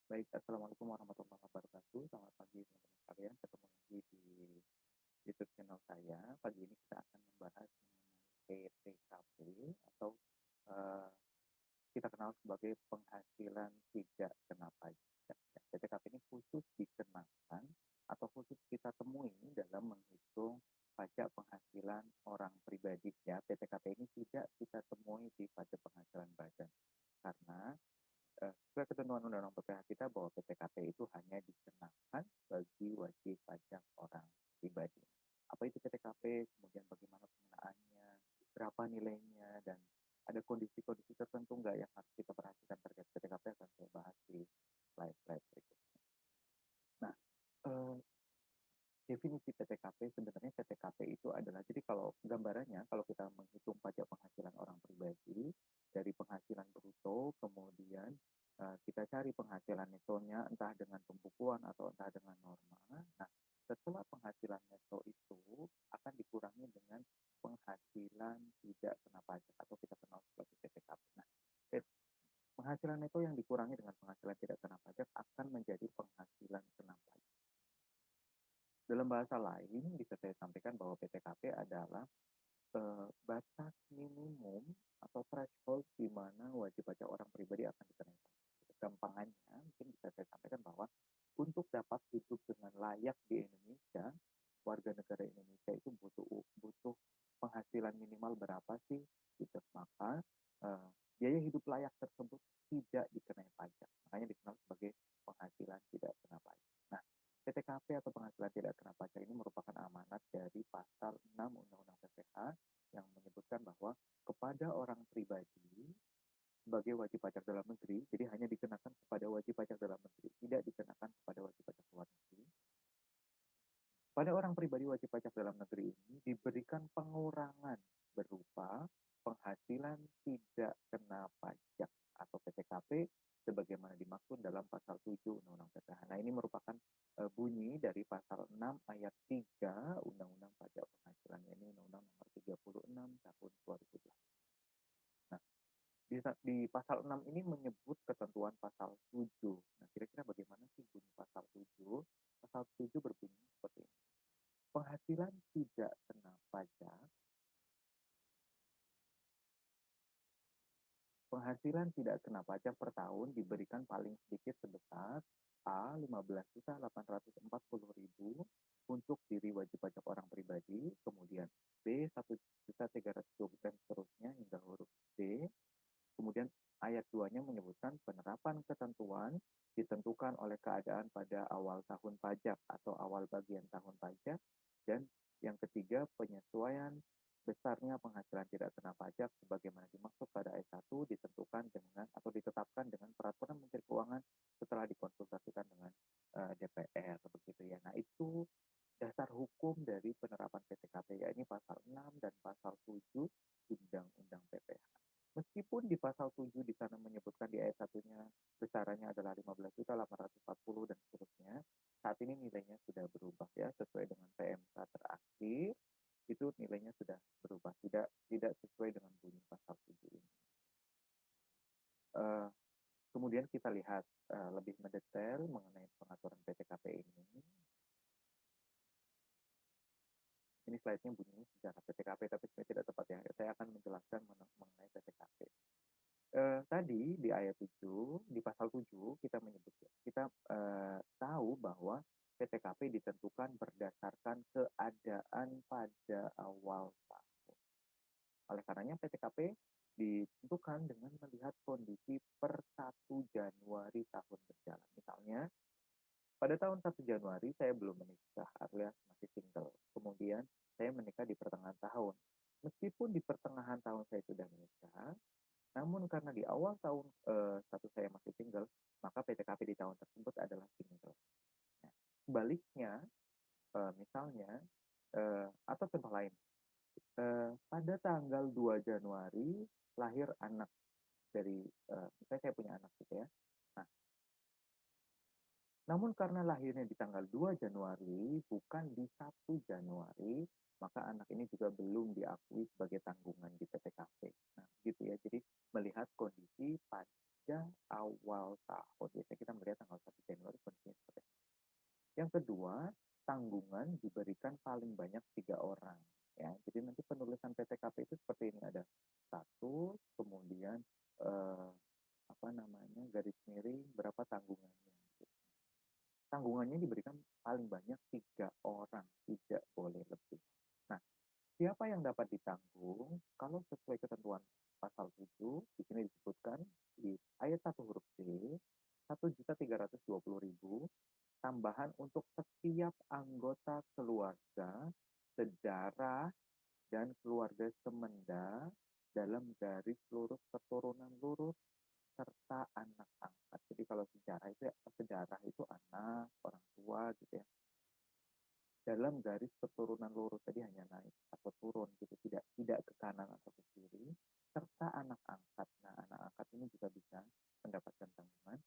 Baik, assalamualaikum warahmatullahi wabarakatuh. Selamat pagi teman-teman sekalian. Ketemu lagi di YouTube channel saya. Pagi ini kita akan membahas mengenai PTKP atau eh, kita kenal sebagai penghasilan tidak kena pajak. PTKP ini khusus dikenakan atau khusus kita temui dalam menghitung pajak penghasilan orang pribadi. Ya, PTKP ini tidak kita temui di pajak penghasilan badan karena sesuai ketentuan Undang-Undang PPh kita bahwa PTKP itu hanya dikenakan bagi wajib pajak orang pribadi. Apa itu PTKP, kemudian bagaimana pengenaannya, berapa nilainya, dan ada kondisi-kondisi tertentu nggak yang harus kita perhatikan terkait PTKP akan saya bahas di slide-slide berikutnya. Nah, eh, definisi PTKP sebenarnya PTKP itu adalah jadi kalau gambarannya kalau kita menghitung pajak penghasilan orang pribadi dari penghasilan bruto kemudian kita cari penghasilan netonya entah dengan pembukuan atau entah dengan norma. Nah, setelah penghasilan neto itu akan dikurangi dengan penghasilan tidak kena pajak atau kita kenal sebagai PTKP. Nah, penghasilan neto yang dikurangi dengan penghasilan tidak kena pajak akan menjadi penghasilan kena pajak. Dalam bahasa lain, bisa saya sampaikan bahwa PTKP adalah batas minimum atau threshold di mana wajib pajak orang pribadi akan dikenai pajak. Gampangannya, mungkin bisa saya sampaikan bahwa untuk dapat hidup dengan layak di Indonesia, warga negara Indonesia itu butuh penghasilan minimal berapa sih? Gitu. Maka biaya hidup layak tersebut tidak dikenai pajak. Makanya dikenal sebagai penghasilan tidak kena pajak. Nah, PTKP atau penghasilan tidak kena pajak ini merupakan amanat dari pasal 6 Undang-Undang PPh yang menyebutkan bahwa kepada orang pribadi sebagai wajib pajak dalam negeri, jadi hanya dikenakan kepada wajib pajak dalam negeri, tidak dikenakan kepada wajib pajak luar negeri. Pada orang pribadi wajib pajak dalam negeri ini diberikan pengurangan berupa penghasilan tidak kena pajak atau PTKP sebagaimana dimaksud dalam pasal 7 Undang-Undang PPh. Nah, ini merupakan bunyi dari pasal 6 ayat 3 Undang-Undang Pajak Penghasilan, ini Undang-Undang nomor 36 tahun 2008. Nah, di pasal 6 ini menyebut ketentuan pasal 7. Nah, kira-kira bagaimana sih bunyi pasal 7? Pasal 7 berbunyi seperti ini. Penghasilan tidak kena pajak. Penghasilan tidak kena pajak per tahun diberikan paling sedikit sebesar A 15.840.000 untuk diri wajib pajak orang pribadi, kemudian B 1.320.000 dan seterusnya hingga huruf D. Kemudian ayat 2-nya menyebutkan penerapan ketentuan ditentukan oleh keadaan pada awal tahun pajak atau awal bagian tahun pajak, dan yang ketiga penyesuaian besarnya penghasilan tidak kena pajak sebagaimana dimaksud pada ayat 1 ditentukan dengan atau ditetapkan dengan peraturan Menteri Keuangan setelah dikonsultasikan dengan DPR begitu ya. Nah, itu dasar hukum dari penerapan PTKP, yakni pasal 6 dan pasal 7 Undang-Undang PPh. Meskipun di pasal 7 di sana menyebutkan di ayat satunya besarannya adalah 15.840 dan seterusnya, saat ini nilainya sudah berubah ya sesuai dengan PMK terakhir, itu nilainya sudah berubah, tidak sesuai dengan bunyi pasal 7 ini. Kemudian kita lihat lebih mendetail mengenai pengaturan PTKP ini. Ini slide-nya bunyinya sejarah PTKP, tapi sebenarnya tidak tepat ya. Saya akan menjelaskan mengenai PTKP. Tadi di ayat 7, di pasal 7 kita menyebut, kita tahu bahwa PTKP ditentukan berdasarkan keadaan pada awal tahun. Oleh karenanya PTKP ditentukan dengan melihat kondisi per 1 Januari tahun berjalan. Misalnya, pada tahun 1 Januari saya belum menikah alias masih single. Kemudian saya menikah di pertengahan tahun. Meskipun di pertengahan tahun saya sudah menikah, namun karena di awal tahun status saya masih single, maka PTKP di tahun tersebut adalah single. Nah, sebaliknya, misalnya, atau contoh lain, pada tanggal 2 Januari lahir anak dari, misalnya saya punya anak gitu ya. Nah, namun karena lahirnya di tanggal 2 Januari, bukan di 1 Januari, maka anak ini juga belum diakui sebagai tanggungan di PTKP. Nah, gitu ya. Jadi melihat kondisi pada awal tahun. Biasanya kita melihat tanggal 1 Januari kondisinya seperti itu. Yang kedua, tanggungan diberikan paling banyak 3 orang. Ya, jadi nanti penulisan PTKP itu seperti ini, ada satu, kemudian eh, apa namanya, garis miring berapa tanggungannya. Tanggungannya diberikan paling banyak 3 orang, tidak boleh lebih. Nah, siapa yang dapat ditanggung? Kalau sesuai ketentuan pasal 7, di sini disebutkan di ayat 1 huruf C, 1.320.000 tambahan untuk setiap anggota keluarga, sedarah, dan keluarga semenda dalam garis lurus keturunan lurus serta anak angkat. Jadi kalau sejarah itu ya, sejarah itu anak, orang tua gitu ya. Dalam garis keturunan lurus, tadi hanya naik atau turun gitu, tidak ke kanan atau ke kiri, serta anak angkat. Nah, anak angkat ini juga bisa mendapatkan tanggungan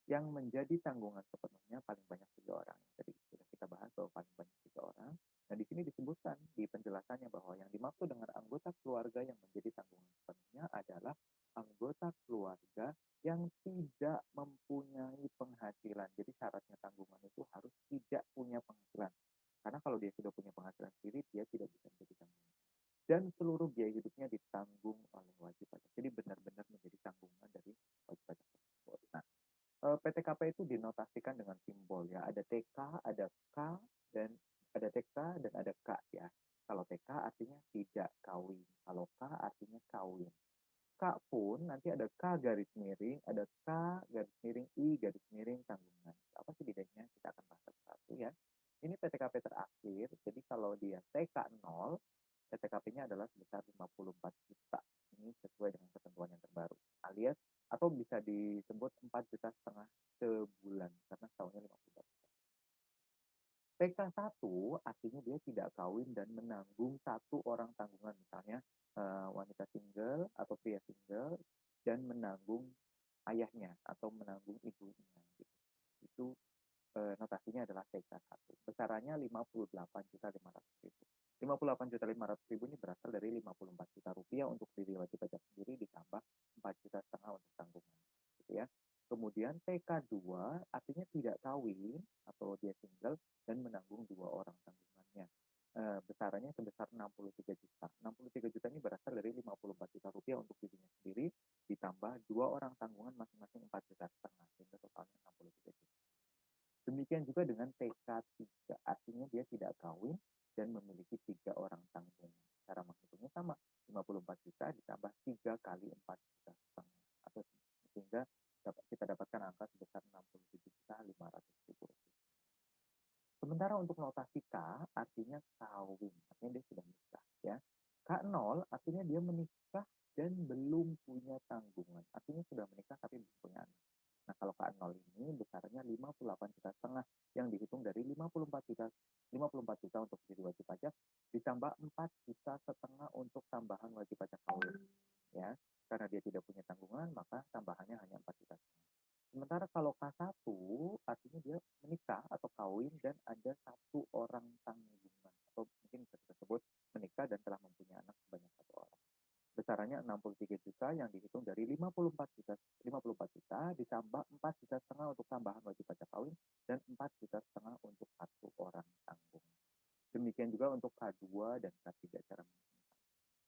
yang menjadi tanggungan sepenuhnya paling banyak 3 orang. Tadi sudah kita bahas bahwa paling banyak 3 orang. Nah, di sini disebutkan di penjelasannya bahwa yang dimaksud dengan anggota keluarga yang menjadi tanggungan sepenuhnya adalah anggota keluarga yang tidak mempunyai penghasilan. Jadi syaratnya tanggungan itu harus tidak punya penghasilan. Karena kalau dia sudah punya penghasilan sendiri, dia tidak bisa menjadi tanggungan. Dan seluruh biaya hidupnya ditanggung oleh wajib pajak. Jadi benar-benar menjadi tanggungan dari wajib pajak tersebut. Nah, PTKP itu dinotasikan dengan simbol ya. Ada TK, ada K, dan ada TK dan ada K ya. Kalau TK artinya tidak kawin. Kalau K artinya kawin. K pun nanti ada K garis miring, ada K garis miring I garis miring tanggungan. Apa sih bedanya? Kita akan bahas satu-satu ya. Ini PTKP terakhir, jadi kalau dia TK 0, PTKP-nya adalah sebesar 54 juta. Ini sesuai dengan ketentuan yang terbaru. Alias, atau bisa disebut 4,5 juta sebulan, karena tahunnya 54 juta. TK1 artinya dia tidak kawin dan menanggung satu orang tanggungan, misalnya wanita single atau pria single dan menanggung ayahnya atau menanggung ibunya. Gitu. Itu notasinya adalah TK1. Besarannya 58.500.000. 58.500.000 ini berasal dari 54 juta rupiah untuk diri wajib pajak sendiri ditambah 4,5 juta untuk tanggungan. Gitu ya. Kemudian TK2 artinya tidak kawin atau dia single dan menanggung 2 orang tanggungannya. Besarannya sebesar 63 juta. 63 juta ini berasal dari 54 juta rupiah untuk dirinya sendiri ditambah 2 orang tanggungan masing-masing 4,5 juta sehingga totalnya 63 juta. Demikian juga dengan TK3, artinya dia tidak kawin dan memiliki 3 orang tanggungan. Cara menghitungnya sama, 54 juta ditambah 3 kali 4,5 juta. Atau sehingga kita dapatkan angka sebesar 67.500.000 rupiah. Sementara untuk notasi K, artinya kawin, artinya dia sudah menikah. Ya. K0 artinya dia menikah dan belum punya tanggungan, artinya sudah menikah tapi belum punya anak. Nah, kalau K0 ini besarnya 58,5 juta yang dihitung dari 54 juta untuk jadi wajib pajak ditambah 4,5 juta untuk tambahan wajib pajak kawin. Ya, karena dia tidak punya tanggungan, maka tambahannya hanya 4,5 juta. Sementara kalau K1 artinya dia menikah atau kawin dan ada 1 orang tanggungan atau mungkin bisa kita sebut menikah dan telah mempunyai anak sebanyak 1 orang. Besarannya 63 juta yang dihitung dari 54 juta ditambah 4,5 juta untuk tambahan wajib pajak kawin dan 4,5 juta untuk 1 orang tanggungan. Demikian juga untuk K2 dan K3 cara menghitung.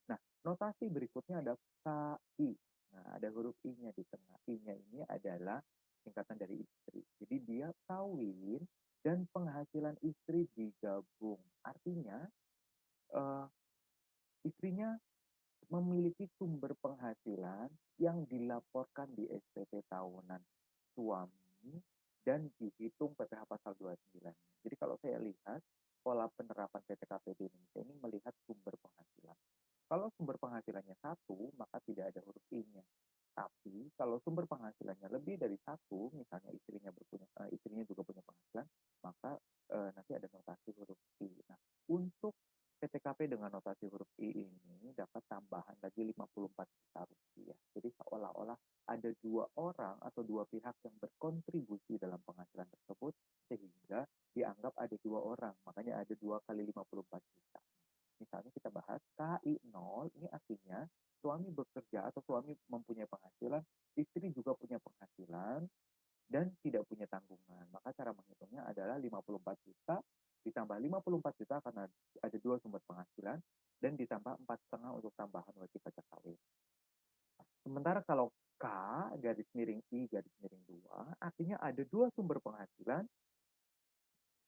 Nah, notasi berikutnya ada KI. Nah, ada huruf I-nya di tengah. I-nya ini adalah singkatan dari istri. Jadi dia kawin dan penghasilan istri digabung. Artinya istrinya memiliki sumber penghasilan yang dilaporkan di SPT tahunan suami dan dihitung PPh pasal 29. Jadi kalau saya lihat pola penerapan PTKP di Indonesia ini melihat sumber penghasilan. Kalau sumber penghasilannya satu, maka tidak ada huruf I-nya. Tapi kalau sumber penghasilannya lebih dari satu, misalnya istrinya juga punya penghasilan, maka nanti ada notasi huruf I. Nah, untuk PTKP dengan notasi huruf I ini dapat tambahan lagi 54 juta rupiah. Jadi seolah-olah ada 2 orang atau 2 pihak yang berkontribusi dalam penghasilan tersebut sehingga dianggap ada 2 orang. Makanya ada 2 kali 54 juta. Misalnya kita bahas KI 0, ini artinya suami bekerja atau suami mempunyai penghasilan, istri juga punya penghasilan, dan tidak punya tanggungan. Maka cara menghitungnya adalah 54 juta ditambah 54 juta karena ada dua sumber penghasilan dan ditambah 4,5 untuk tambahan wajib pajak kawin. Sementara kalau K garis miring I garis miring 2 artinya ada dua sumber penghasilan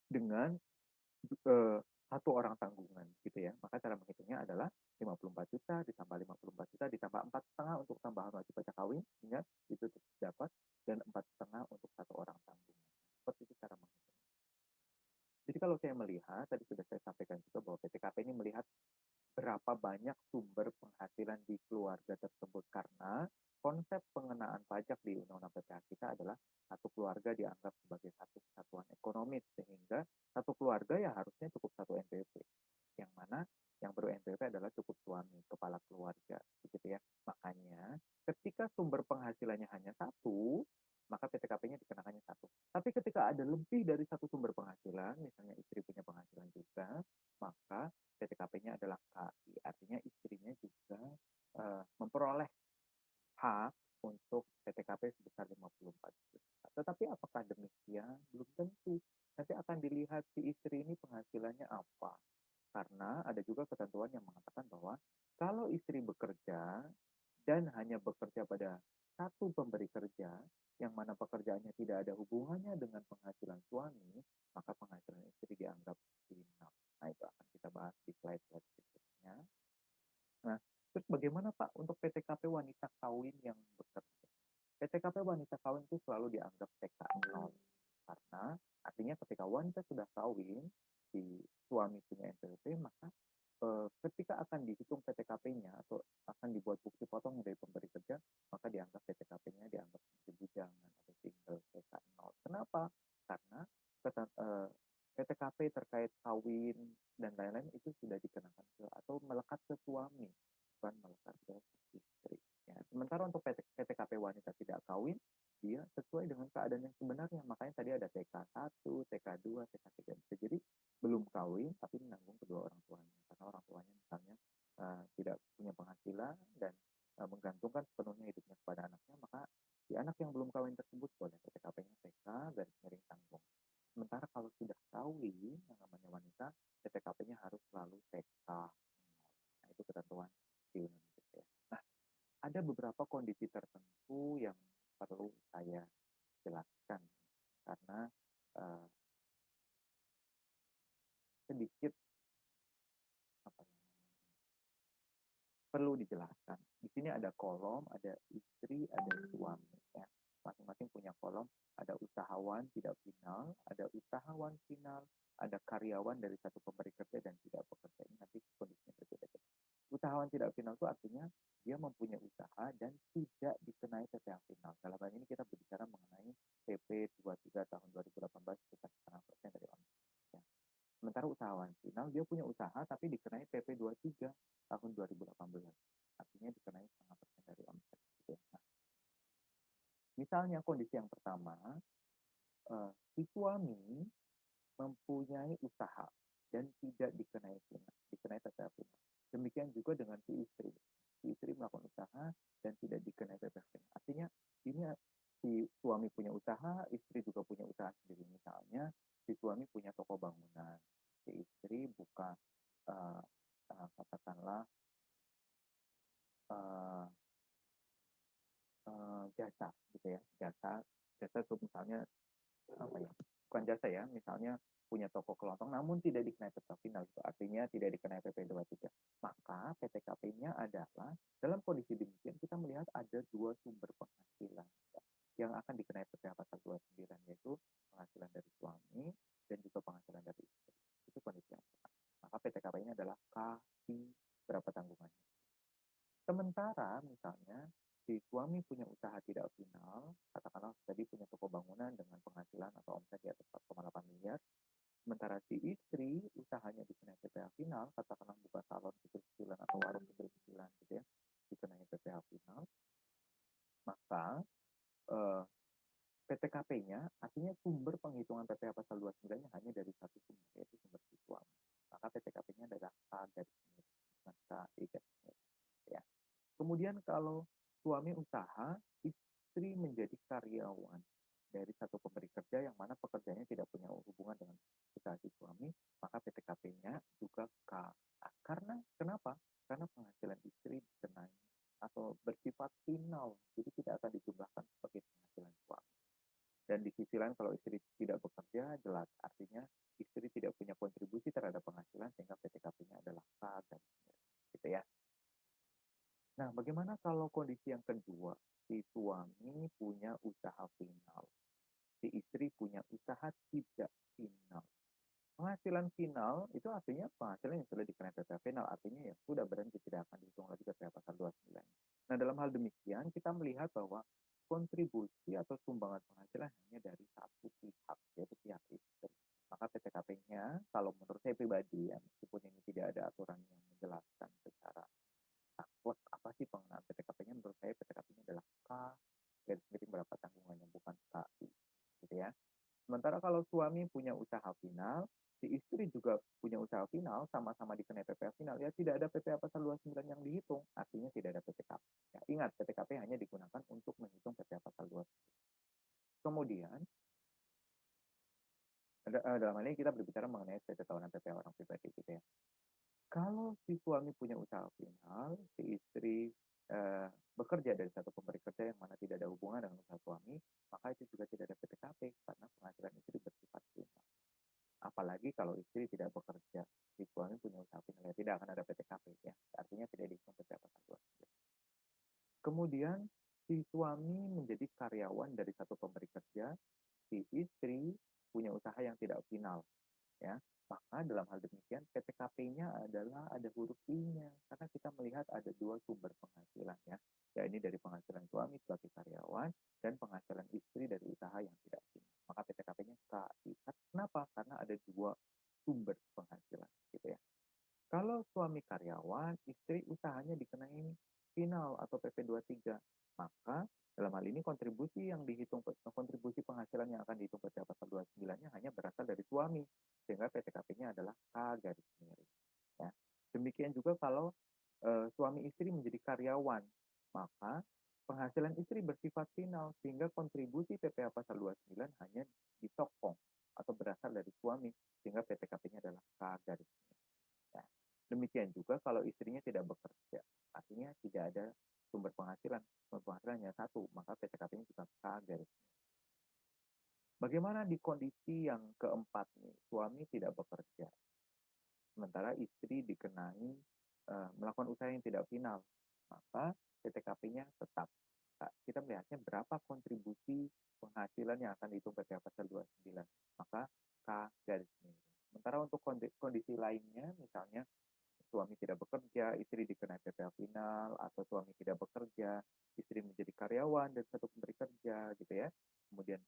dengan satu orang tanggungan gitu ya. Maka cara menghitungnya adalah 54 juta ditambah 54 juta ditambah 4,5 untuk tambahan wajib pajak kawin, ingat itu dapat, dan 4,5 untuk satu orang tanggungan. Seperti itu cara menghitung. Jadi kalau saya melihat, tadi sudah saya sampaikan juga bahwa PTKP ini melihat berapa banyak sumber penghasilan di keluarga tersebut, karena konsep pengenaan pajak di Undang-Undang PPh kita adalah satu keluarga dianggap sebagai satu kesatuan ekonomis, sehingga satu keluarga ya harusnya cukup satu NPWP, yang mana yang ber-NPWP adalah cukup suami, kepala keluarga, begitu ya. Makanya ketika sumber penghasilannya hanya satu, maka PTKP-nya dikenakannya satu. Tapi ketika ada lebih dari satu sumber penghasilan, misalnya istri punya penghasilan juga, maka PTKP-nya adalah KI, artinya istrinya juga memperoleh hak untuk PTKP sebesar 54 juta. Tetapi apakah demikian? Belum tentu. Nanti akan dilihat si istri ini penghasilannya apa. Karena ada juga ketentuan yang mengatakan bahwa kalau istri bekerja dan hanya bekerja pada satu pemberi kerja, yang mana pekerjaannya tidak ada hubungannya dengan penghasilan suami, maka penghasilan istri dianggap final. Nah, itu akan kita bahas di slide-slide berikutnya. Nah, terus bagaimana Pak untuk PTKP wanita kawin yang bekerja? PTKP wanita kawin itu selalu dianggap TK0. Karena artinya ketika wanita sudah kawin, si suami punya NPWP, maka ketika akan dihitung PTKP-nya atau akan dibuat bukti potong dari pemberi kerja, maka dianggap PTKP-nya dianggap sebagai bujangan atau single TK0. Kenapa? Karena PTKP terkait kawin dan lain-lain itu sudah dikenakan ke atau melekat ke suami, bukan melekat ke istri. Ya. Sementara untuk PTKP wanita tidak kawin, dia sesuai dengan keadaan yang sebenarnya. Makanya tadi ada TK1, TK2, TK3. Bisa jadi belum kawin tapi menanggung kedua orang tuanya. Karena orang tuanya misalnya tidak punya penghasilan dan menggantungkan sepenuhnya hidupnya kepada anaknya, maka si anak yang belum kawin tersebut boleh PTKP-nya TK garis miring tanggung. Sementara kalau sudah kawin, yang namanya wanita, PTKP-nya harus selalu TK. Nah, itu ketentuan di Indonesia. Nah, ada beberapa kondisi tertentu yang perlu saya jelaskan karena uh, sedikit apa ya, perlu dijelaskan. Di sini ada kolom, ada istri, ada suami. Ya. Masing-masing punya kolom. Ada usahawan tidak final, ada usahawan final, ada karyawan dari satu pemberi kerja dan tidak bekerja. Ini nanti kondisinya berbeda-beda. Usahawan tidak final itu artinya dia mempunyai usaha dan tidak dikenai PPh final. Dalam hal ini kita berbicara mengenai PP 23 tahun 2018 sekitar 0,5% dari omset. Ya. Sementara usahawan final dia punya usaha tapi dikenai PP 23 tahun 2018. Artinya dikenai 0,5% dari omset. Gitu ya. Nah, misalnya kondisi yang pertama, si suami mempunyai usaha dan tidak dikenai PPh final. Demikian juga dengan si istri. Si istri melakukan usaha dan tidak dikenai PPh final. Artinya ini si suami punya usaha, istri juga punya usaha sendiri. Misalnya si suami punya toko bangunan, si istri buka katakanlah uh, jasa gitu ya, jasa itu misalnya apa ya, bukan jasa ya, misalnya punya toko kelontong namun tidak dikenai PPh final, itu artinya tidak dikenai PP 23, maka PTKP-nya adalah dalam kondisi demikian kita melihat ada dua sumber penghasilan yang akan dikenai PPh pasal 29, yaitu penghasilan dari suami dan juga penghasilan dari istri. Itu kondisi yang pertama. Maka PTKP-nya adalah KI berapa tanggungannya. Sementara misalnya si suami punya usaha tidak final, katakanlah tadi punya toko bangunan dengan penghasilan atau omset di atas 4,8 miliar, sementara si istri usahanya dikenai PPh final, katakanlah buka salon kecil-kecilan atau warung kecil-kecilan gitu ya, dikenai PPh final, maka PTKP-nya artinya sumber penghitungan PPh pasal 29-nya hanya dari satu sumber, yaitu sumber si suami. maka PTKP-nya adalah K garis miring, bukan KI garis miring, ya. Kemudian kalau suami usaha, istri menjadi karyawan dari satu pemberi kerja yang mana pekerjaannya tidak punya hubungan dengan usaha si suami, maka PTKP-nya juga K. Karena kenapa? Karena penghasilan istri dikenai atau bersifat final, jadi tidak akan dijumlahkan sebagai penghasilan suami. Dan di sisi lain kalau istri tidak bekerja, jelas artinya istri tidak punya kontribusi terhadap penghasilan sehingga PTKP-nya adalah K dan gitu ya. Nah, bagaimana kalau kondisi yang kedua? Si suami punya usaha final, si istri punya usaha tidak final. Penghasilan final itu artinya penghasilan yang sudah dikenai PPh final, artinya ya sudah berhenti, tidak akan dihitung lagi PPh pasal 29. Nah, dalam hal demikian kita melihat bahwa kontribusi atau sumbangan penghasilan hanya dari satu pihak, yaitu pihak istri. Maka PTKP-nya, kalau menurut saya pribadi ya, meskipun ini tidak ada aturan yang menjelaskan secara saklek apa sih pengenaan PTKP-nya, menurut saya PTKP-nya adalah K garis miring berapa tanggungannya, bukan KI, gitu ya. Sementara kalau suami punya usaha final, si istri juga punya usaha final, sama-sama dikenai PPh final, ya tidak ada PPh pasal 29 yang dihitung, artinya tidak ada PTKP. Ya, ingat, PTKP hanya digunakan untuk menghitung PPh pasal 29. Kemudian, dalam hal ini kita berbicara mengenai SPT tahunan PPh orang pribadi gitu ya. Kalau si suami punya usaha final, si istri bekerja dari satu pemberi kerja yang mana tidak ada hubungan dengan usaha suami, maka itu juga tidak ada PTKP karena penghasilan istri bersifat final. Apalagi kalau istri tidak bekerja, si suami punya usaha final, ya tidak akan ada PTKP ya. Artinya tidak dihitung PPh pasal 29. Kemudian si suami menjadi karyawan dari satu pemberi kerja, si istri punya usaha yang tidak final, ya. Maka dalam hal demikian PTKP-nya adalah ada huruf I-nya karena kita melihat ada dua sumber penghasilan ya. Ya ini dari penghasilan suami sebagai karyawan dan penghasilan istri dari usaha yang tidak final. Maka PTKP-nya KI. Kenapa? Karena ada dua sumber penghasilan gitu ya. Kalau suami karyawan, istri usahanya dikenai final atau PP 23, maka dalam hal ini kontribusi yang dihitung, kontribusi penghasilan yang akan dihitung pada pasal 29-nya hanya berasal dari suami, sehingga PTKP-nya adalah K garis miring. Ya. Demikian juga kalau suami istri menjadi karyawan, maka penghasilan istri bersifat final, sehingga kontribusi PPh pasal 29 hanya ditokong atau berasal dari suami, sehingga PTKP-nya adalah K garis miring. Ya. Demikian juga kalau istrinya tidak bekerja, artinya tidak ada sumber penghasilan, sumber penghasilannya satu, maka PTKP-nya juga K garis. Bagaimana di kondisi yang keempat nih, suami tidak bekerja, sementara istri dikenai melakukan usaha yang tidak final, maka PTKP-nya tetap. Nah, kita melihatnya berapa kontribusi penghasilan yang akan dihitung PPh pasal 29, maka K garis miring. Sementara untuk kondisi lainnya, misalnya suami tidak bekerja, istri dikenai PPh final, atau suami tidak bekerja, istri menjadi karyawan dan satu pemberi kerja, gitu ya. Kemudian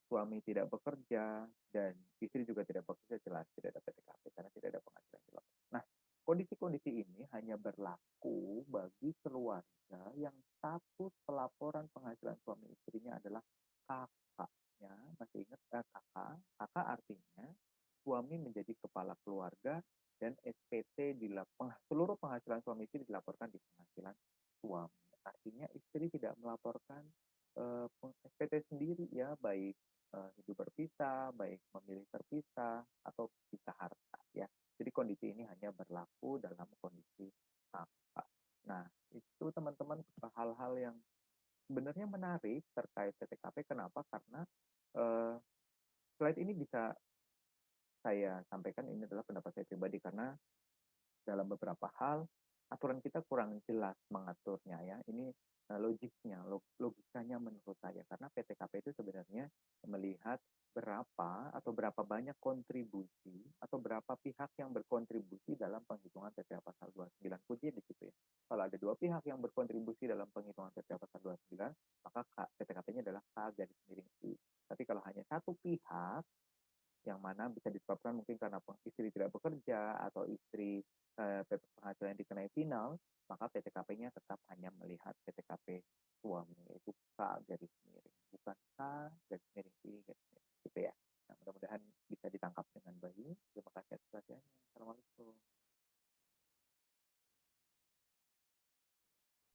suami tidak bekerja dan istri juga tidak bekerja, jelas tidak ada PTKP karena tidak ada penghasilan jelas. Nah, kondisi-kondisi ini hanya berlaku bagi keluarga yang status pelaporan penghasilan suami istrinya adalah kakaknya. Masih ingat kakak? Kakak artinya suami menjadi kepala keluarga dan SPT seluruh penghasilan suami istri dilaporkan di penghasilan suami. Artinya istri tidak melaporkan SPT sendiri ya, baik hidup berpisah, baik memilih terpisah atau pisah harta ya. Jadi kondisi ini hanya berlaku dalam kondisi kakak. Nah, itu teman-teman hal-hal yang sebenarnya menarik terkait PTKP. Kenapa? Karena slide ini bisa saya sampaikan, ini adalah pendapat saya pribadi karena dalam beberapa hal aturan kita kurang jelas mengaturnya ya. Ini logikanya menurut saya karena